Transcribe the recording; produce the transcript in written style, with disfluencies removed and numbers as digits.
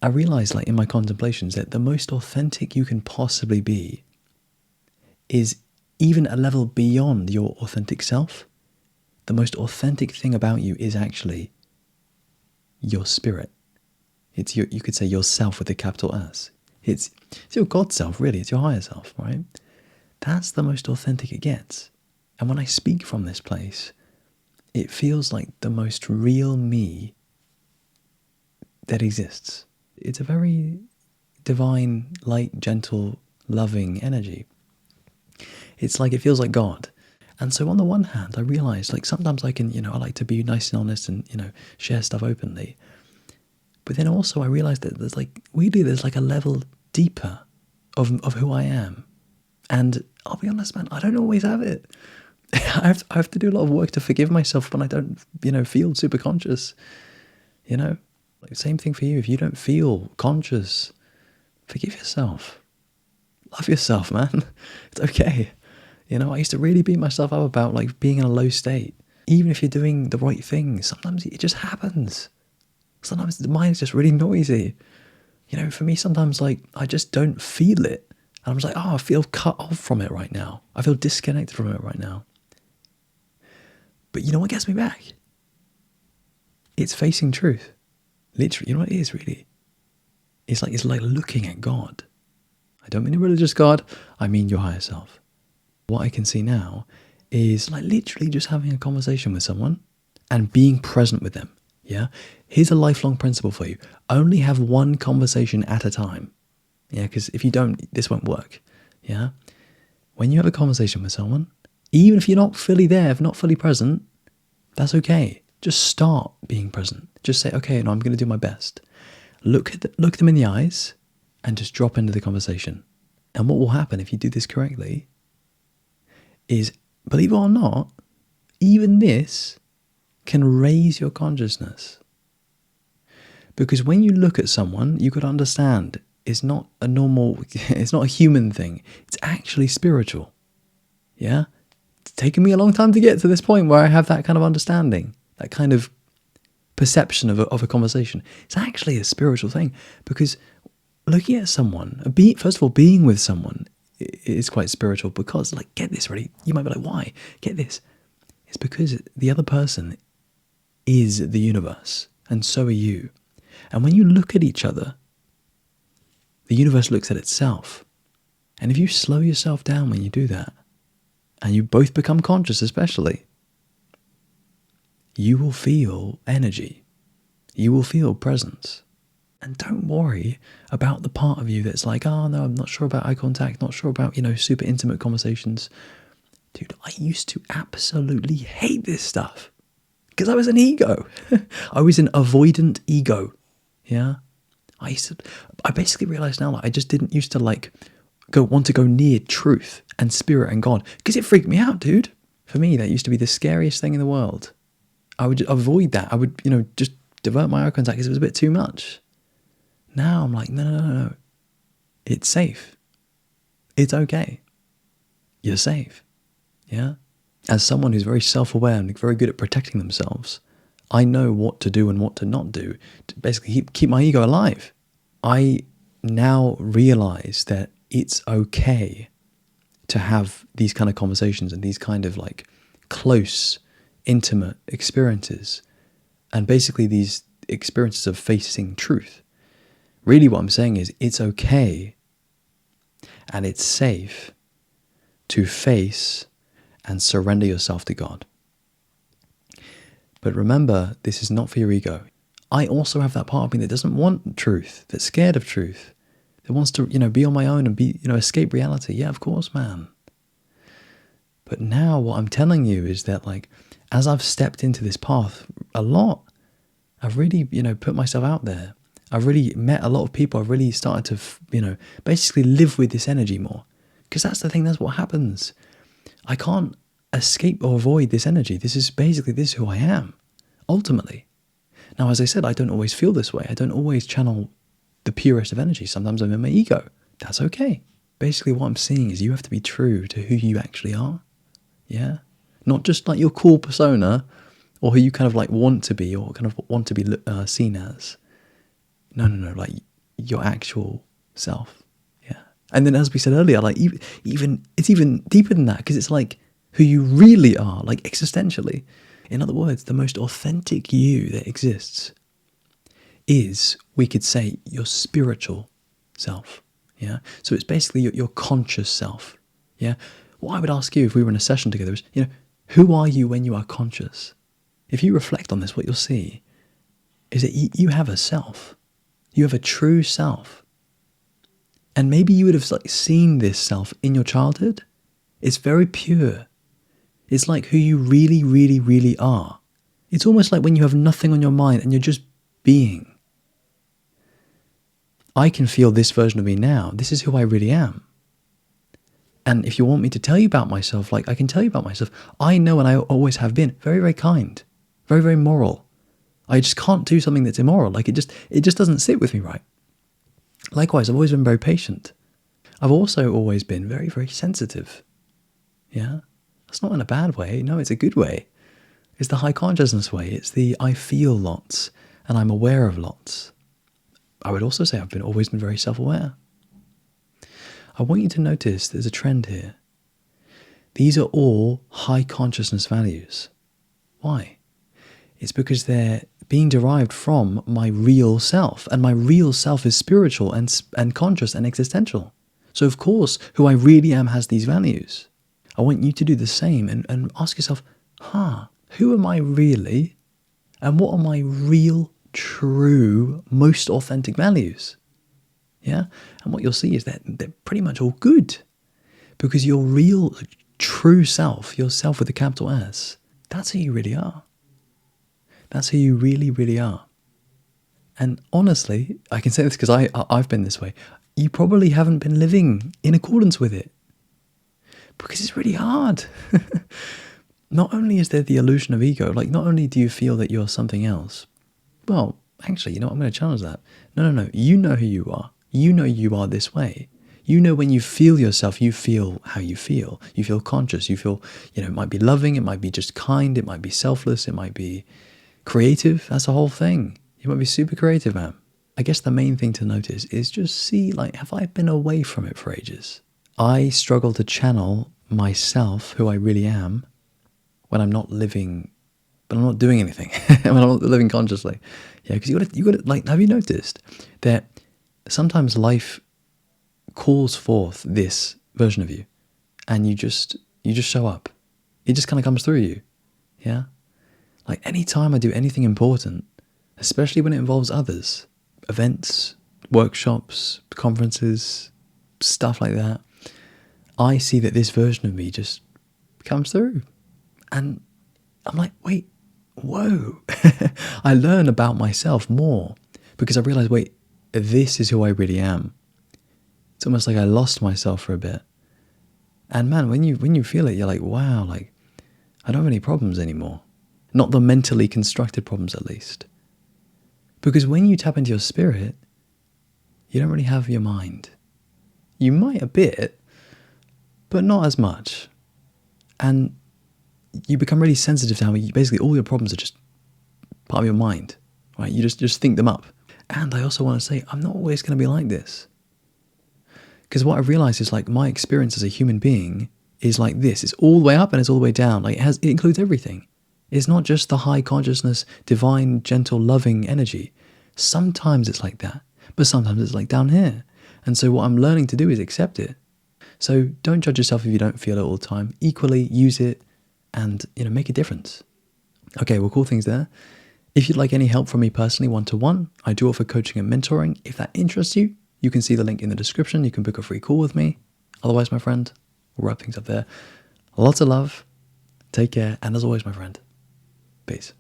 I realized, like, in my contemplations, that the most authentic you can possibly be is even a level beyond your authentic self. The most authentic thing about you is actually your spirit. It's your, you could say, yourself with a capital S. It's your God self, really. It's your higher self, right? That's the most authentic it gets. And when I speak from this place, it feels like the most real me that exists. It's a very divine, light, gentle, loving energy. It's like, it feels like God. And so on the one hand, I realize, like, sometimes I can, I like to be nice and honest and, share stuff openly. But then also I realize that there's like a level deeper of who I am. And I'll be honest, man, I don't always have it. I have to do a lot of work to forgive myself when I don't, feel super conscious. Like, same thing for you. If you don't feel conscious, forgive yourself. Love yourself, man. It's okay. I used to really beat myself up about, like, being in a low state. Even if you're doing the right things, sometimes it just happens. Sometimes the mind is just really noisy. For me, sometimes, like, I just don't feel it. And I'm just like, I feel cut off from it right now. I feel disconnected from it right now. But you know what gets me back? It's facing truth. Literally, you know what it is, really? It's like looking at God. I don't mean a religious God, I mean your higher self. What I can see now is, like, literally just having a conversation with someone and being present with them. Yeah? Here's a lifelong principle for you. Only have one conversation at a time. Yeah, because if you don't, this won't work. Yeah? When you have a conversation with someone, even if you're not fully there, if not fully present, that's okay. Just start being present. Just say, okay, no, I'm going to do my best. Look them in the eyes and just drop into the conversation. And what will happen if you do this correctly is, believe it or not, even this can raise your consciousness. Because when you look at someone, you could understand it's not a normal, it's not a human thing. It's actually spiritual. Yeah? It's taken me a long time to get to this point where I have that kind of understanding, that kind of perception of a conversation. It's actually a spiritual thing, because looking at someone, first of all, being with someone is quite spiritual, because, like, get this ready. You might be like, why? Get this. It's because the other person is the universe, and so are you. And when you look at each other, the universe looks at itself. And if you slow yourself down when you do that, and you both become conscious especially, you will feel energy. You will feel presence. And don't worry about the part of you that's like, oh no, I'm not sure about eye contact, not sure about, super intimate conversations. Dude, I used to absolutely hate this stuff because I was an ego. I was an avoidant ego. Yeah. I basically realized now, like, I just didn't used to, like, want to go near truth and spirit and God, because it freaked me out, dude. For me, that used to be the scariest thing in the world. I would avoid that. I would, just divert my eye contact because it was a bit too much. Now I'm like, no. It's safe. It's okay. You're safe. Yeah? As someone who's very self-aware and very good at protecting themselves, I know what to do and what to not do to basically keep my ego alive. I now realize that it's okay to have these kind of conversations and these kind of, like, close, intimate experiences, and basically these experiences of facing truth. Really what I'm saying is, it's okay and it's safe to face and surrender yourself to God. But remember, this is not for your ego. I also have that part of me that doesn't want truth, that's scared of truth, that wants to, be on my own and be, escape reality. Yeah, of course, man. But now what I'm telling you is that, like, as I've stepped into this path a lot, I've really, put myself out there. I've really met a lot of people. I've really started to, basically live with this energy more. Because that's the thing, that's what happens. I can't escape or avoid this energy. This is who I am, ultimately. Now, as I said, I don't always feel this way. I don't always channel the purest of energy. Sometimes I'm in my ego. That's okay. Basically, what I'm seeing is you have to be true to who you actually are. Yeah? Not just like your cool persona, or who you kind of, like, want to be, or kind of want to be seen as. No. Like, your actual self. Yeah. And then, as we said earlier, like even it's even deeper than that, because it's like who you really are, like existentially. In other words, the most authentic you that exists is, we could say, your spiritual self. Yeah. So it's basically your conscious self. Yeah. What I would ask you if we were in a session together is, who are you when you are conscious? If you reflect on this, what you'll see is that you have a self. You have a true self. And maybe you would have seen this self in your childhood. It's very pure. It's like who you really, really, really are. It's almost like when you have nothing on your mind and you're just being. I can feel this version of me now. This is who I really am. And if you want me to tell you about myself, like I can tell you about myself. I know, and I always have been, very, very kind, very, very moral. I just can't do something that's immoral. Like it just doesn't sit with me right. Likewise, I've always been very patient. I've also always been very, very sensitive. Yeah? That's not in a bad way. No, it's a good way. It's the high consciousness way. It's the I feel lots and I'm aware of lots. I would also say I've always been very self-aware. I want you to notice there's a trend here. These are all high consciousness values. Why? It's because they're being derived from my real self, and my real self is spiritual and conscious and existential. So of course, who I really am has these values. I want you to do the same and ask yourself, who am I really? And what are my real, true, most authentic values? Yeah? And what you'll see is that they're pretty much all good. Because your real, true self, your self with a capital S, that's who you really are. That's who you really, really are. And honestly, I can say this because I've been this way. You probably haven't been living in accordance with it. Because it's really hard. Not only is there the illusion of ego, like not only do you feel that you're something else. Well, actually, I'm going to challenge that. No. You know who you are. You know you are this way. You know when you feel yourself, you feel how you feel. You feel conscious. You feel, it might be loving. It might be just kind. It might be selfless. It might be creative. That's the whole thing. You might be super creative, man. I guess the main thing to notice is just see, have I been away from it for ages? I struggle to channel myself, who I really am, when I'm not living, but I'm not doing anything, when I'm not living consciously. Yeah, because you got to, have you noticed that sometimes life calls forth this version of you, and you just show up. It just kind of comes through you. Yeah? Like anytime I do anything important, especially when it involves others, events, workshops, conferences, stuff like that, I see that this version of me just comes through. And I'm like, wait, whoa. I learn about myself more because I realize, wait, this is who I really am. It's almost like I lost myself for a bit. And man, when you feel it, you're like, wow, I don't have any problems anymore. Not the mentally constructed problems, at least. Because when you tap into your spirit, you don't really have your mind. You might a bit, but not as much. And you become really sensitive to how basically all your problems are just part of your mind, right? You just think them up. And I also want to say, I'm not always going to be like this. Because what I've realized is my experience as a human being is like this. It's all the way up and it's all the way down. It includes everything. It's not just the high consciousness, divine, gentle, loving energy. Sometimes it's like that, but sometimes it's like down here. And so what I'm learning to do is accept it. So don't judge yourself if you don't feel it all the time. Equally, use it and make a difference. Okay, well, cool things there. If you'd like any help from me personally, one-to-one, I do offer coaching and mentoring. If that interests you, you can see the link in the description. You can book a free call with me. Otherwise, my friend, we'll wrap things up there. Lots of love. Take care. And as always, my friend, peace.